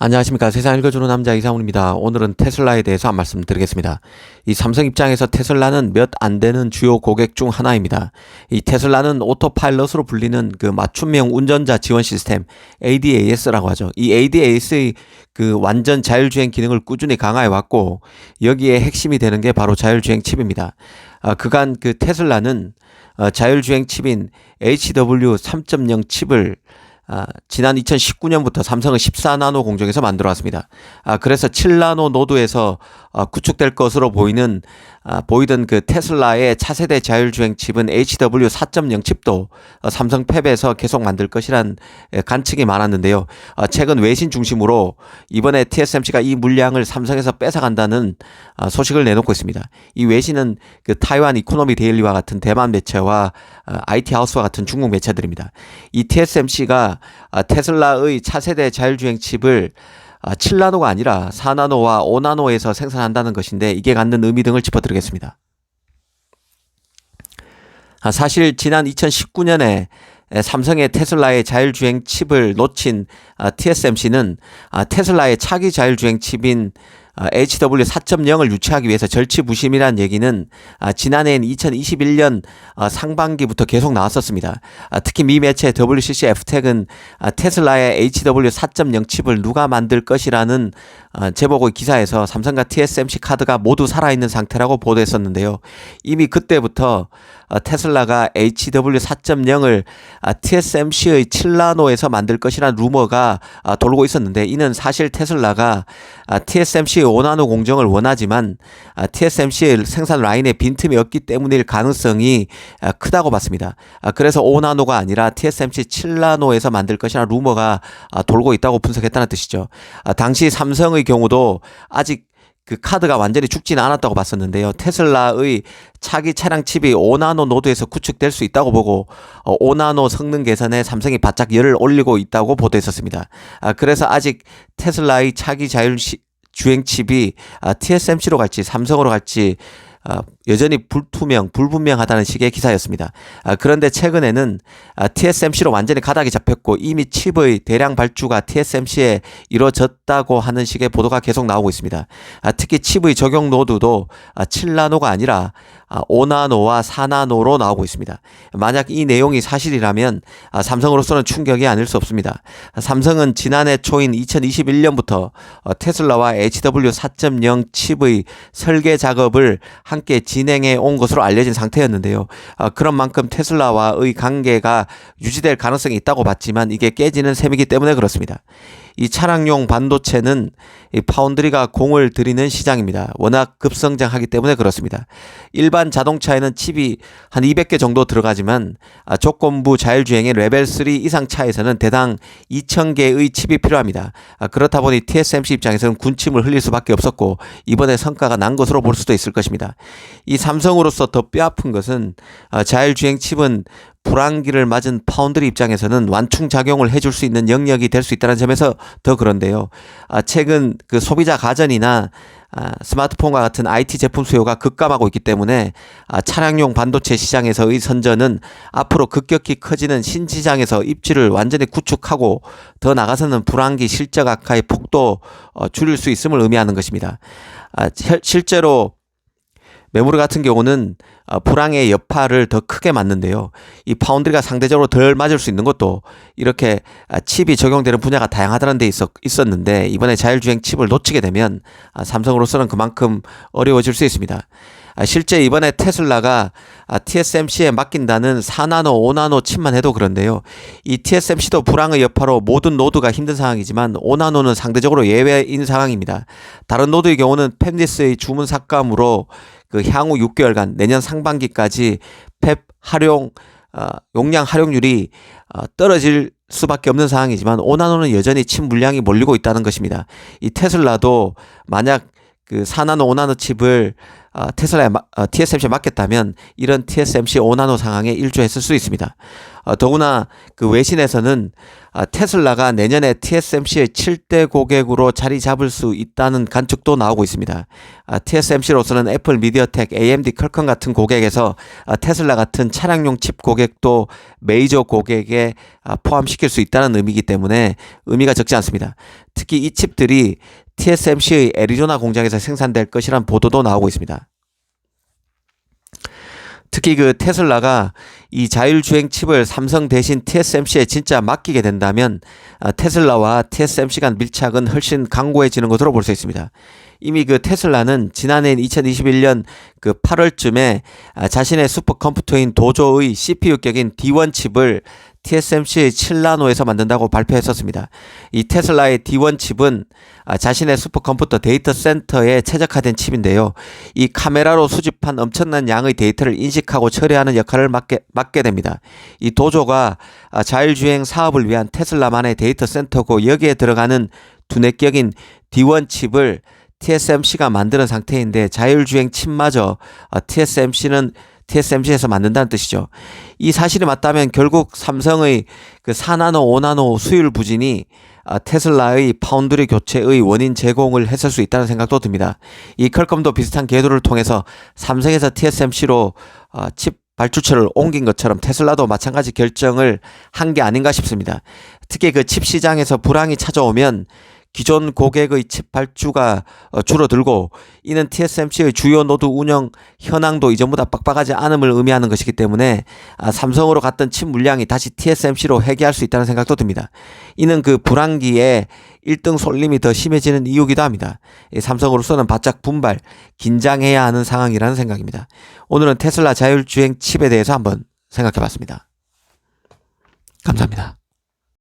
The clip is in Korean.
안녕하십니까. 세상 읽어주는 남자 이상훈입니다. 오늘은 테슬라에 대해서 한 말씀 드리겠습니다. 이 삼성 입장에서 테슬라는 몇 안 되는 주요 고객 중 하나입니다. 이 테슬라는 오토파일럿으로 불리는 그 맞춤형 운전자 지원 시스템 ADAS라고 하죠. 이 ADAS의 그 완전 자율주행 기능을 꾸준히 강화해 왔고 여기에 핵심이 되는 게 바로 자율주행 칩입니다. 그간 그 테슬라는 자율주행 칩인 HW 3.0 칩을 지난 2019년부터 삼성은 14나노 공정에서 만들어 왔습니다. 그래서 7나노 노드에서 구축될 것으로 보이던 그 테슬라의 차세대 자율주행 칩은 HW 4.0 칩도 삼성 팹에서 계속 만들 것이란 관측이 많았는데요. 최근 외신 중심으로 이번에 TSMC가 이 물량을 삼성에서 뺏어간다는 소식을 내놓고 있습니다. 이 외신은 그 타이완 이코노미 데일리와 같은 대만 매체와 IT 하우스와 같은 중국 매체들입니다. 이 TSMC가 테슬라의 차세대 자율주행 칩을 7나노가 아니라 4나노와 5나노에서 생산한다는 것인데 이게 갖는 의미 등을 짚어드리겠습니다. 사실 지난 2019년에 삼성의 테슬라의 자율주행 칩을 놓친 TSMC는 테슬라의 차기 자율주행 칩인 HW 4.0을 유치하기 위해서 절치부심이란 얘기는 지난해인 2021년 상반기부터 계속 나왔었습니다. 특히 미 매체 WCC F텍은 테슬라의 HW 4.0 칩을 누가 만들 것이라는 제목의 기사에서 삼성과 TSMC 카드가 모두 살아있는 상태라고 보도했었는데요. 이미 그때부터 테슬라가 HW 4.0을 TSMC의 7나노에서 만들 것이라는 루머가 돌고 있었는데 이는 사실 테슬라가 TSMC의 5나노 공정을 원하지만 TSMC의 생산 라인에 빈틈이 없기 때문일 가능성이 크다고 봤습니다. 그래서 5나노가 아니라 TSMC 7나노에서 만들 것이라는 루머가 돌고 있다고 분석했다는 뜻이죠. 당시 삼성의 경우도 아직 그 카드가 완전히 죽지는 않았다고 봤었는데요. 테슬라의 차기 차량 칩이 5나노 노드에서 구축될 수 있다고 보고 5나노 성능 개선에 삼성이 바짝 열을 올리고 있다고 보도했었습니다. 그래서 아직 테슬라의 차기 자율주행 칩이 TSMC로 갈지 삼성으로 갈지 여전히 불분명하다는 식의 기사였습니다. 그런데 최근에는 TSMC로 완전히 가닥이 잡혔고 이미 칩의 대량 발주가 TSMC에 이루어졌다고 하는 식의 보도가 계속 나오고 있습니다. 특히 칩의 적용 노드도 7나노가 아니라 5나노와 4나노로 나오고 있습니다. 만약 이 내용이 사실이라면 삼성으로서는 충격이 아닐 수 없습니다. 삼성은 지난해 초인 2021년부터 테슬라와 HW 4.0 칩의 설계 작업을 함께 진행해 온 것으로 알려진 상태였는데요. 그런 만큼 테슬라와의 관계가 유지될 가능성이 있다고 봤지만 이게 깨지는 셈이기 때문에 그렇습니다. 이 차량용 반도체는 이 파운드리가 공을 들이는 시장입니다. 워낙 급성장하기 때문에 그렇습니다. 일반 자동차에는 칩이 한 200개 정도 들어가지만 조건부 자율주행의 레벨 3 이상 차에서는 대당 2,000개의 칩이 필요합니다. 그렇다 보니 TSMC 입장에서는 군침을 흘릴 수밖에 없었고 이번에 성과가 난 것으로 볼 수도 있을 것입니다. 이 삼성으로서 더 뼈아픈 것은 자율주행 칩은 불안기를 맞은 파운드리 입장에서는 완충작용을 해줄 수 있는 영역이 될 수 있다는 점에서 더 그런데요. 최근 그 소비자 가전이나 스마트폰과 같은 IT 제품 수요가 급감하고 있기 때문에 차량용 반도체 시장에서의 선전은 앞으로 급격히 커지는 신시장에서 입지를 완전히 구축하고 더 나아가서는 불안기 실적 악화의 폭도 줄일 수 있음을 의미하는 것입니다. 실제로 메모리 같은 경우는 불황의 여파를 더 크게 맞는데요. 이 파운드리가 상대적으로 덜 맞을 수 있는 것도 이렇게 칩이 적용되는 분야가 다양하다는 데 있었는데 이번에 자율주행 칩을 놓치게 되면 삼성으로서는 그만큼 어려워질 수 있습니다. 실제 이번에 테슬라가 TSMC에 맡긴다는 4나노, 5나노 칩만 해도 그런데요. 이 TSMC도 불황의 여파로 모든 노드가 힘든 상황이지만 5나노는 상대적으로 예외인 상황입니다. 다른 노드의 경우는 팹리스의 주문 삭감으로 그 향후 6개월간 내년 상반기까지 팹 용량 활용률이 떨어질 수밖에 없는 상황이지만 5나노는 여전히 칩 물량이 몰리고 있다는 것입니다. 이 테슬라도 만약 그 4나노, 5나노 칩을 TSMC에 맡겼다면 이런 TSMC 5나노 상황에 일조했을 수 있습니다. 더구나 그 외신에서는 테슬라가 내년에 TSMC의 7대 고객으로 자리 잡을 수 있다는 관측도 나오고 있습니다. TSMC로서는 애플, 미디어텍, AMD, 퀄컴 같은 고객에서 테슬라 같은 차량용 칩 고객도 메이저 고객에 포함시킬 수 있다는 의미이기 때문에 의미가 적지 않습니다. 특히 이 칩들이 TSMC의 애리조나 공장에서 생산될 것이란 보도도 나오고 있습니다. 특히 그 테슬라가 이 자율주행 칩을 삼성 대신 TSMC에 진짜 맡기게 된다면 테슬라와 TSMC 간 밀착은 훨씬 강고해지는 것으로 볼 수 있습니다. 이미 그 테슬라는 지난해인 2021년 그 8월쯤에 자신의 슈퍼컴퓨터인 도조의 CPU격인 D1 칩을 TSMC의 7나노에서 만든다고 발표했었습니다. 이 테슬라의 D1 칩은 자신의 슈퍼컴퓨터 데이터 센터에 최적화된 칩인데요. 이 카메라로 수집한 엄청난 양의 데이터를 인식하고 처리하는 역할을 맡게 됩니다. 이 도조가 자율주행 사업을 위한 테슬라만의 데이터 센터고 여기에 들어가는 두뇌격인 D1 칩을 TSMC가 만드는 상태인데 자율주행 칩마저 TSMC에서 만든다는 뜻이죠. 이 사실이 맞다면 결국 삼성의 그 4나노, 5나노 수율 부진이 테슬라의 파운드리 교체의 원인 제공을 했을 수 있다는 생각도 듭니다. 이 퀄컴도 비슷한 궤도를 통해서 삼성에서 TSMC로 칩 발주처를 옮긴 것처럼 테슬라도 마찬가지 결정을 한 게 아닌가 싶습니다. 특히 그 칩 시장에서 불황이 찾아오면 기존 고객의 칩 발주가 줄어들고 이는 TSMC의 주요 노드 운영 현황도 이전보다 빡빡하지 않음을 의미하는 것이기 때문에 삼성으로 갔던 칩 물량이 다시 TSMC로 회귀할 수 있다는 생각도 듭니다. 이는 그 불황기에 1등 쏠림이 더 심해지는 이유기도 합니다. 삼성으로서는 바짝 분발, 긴장해야 하는 상황이라는 생각입니다. 오늘은 테슬라 자율주행 칩에 대해서 한번 생각해 봤습니다. 감사합니다.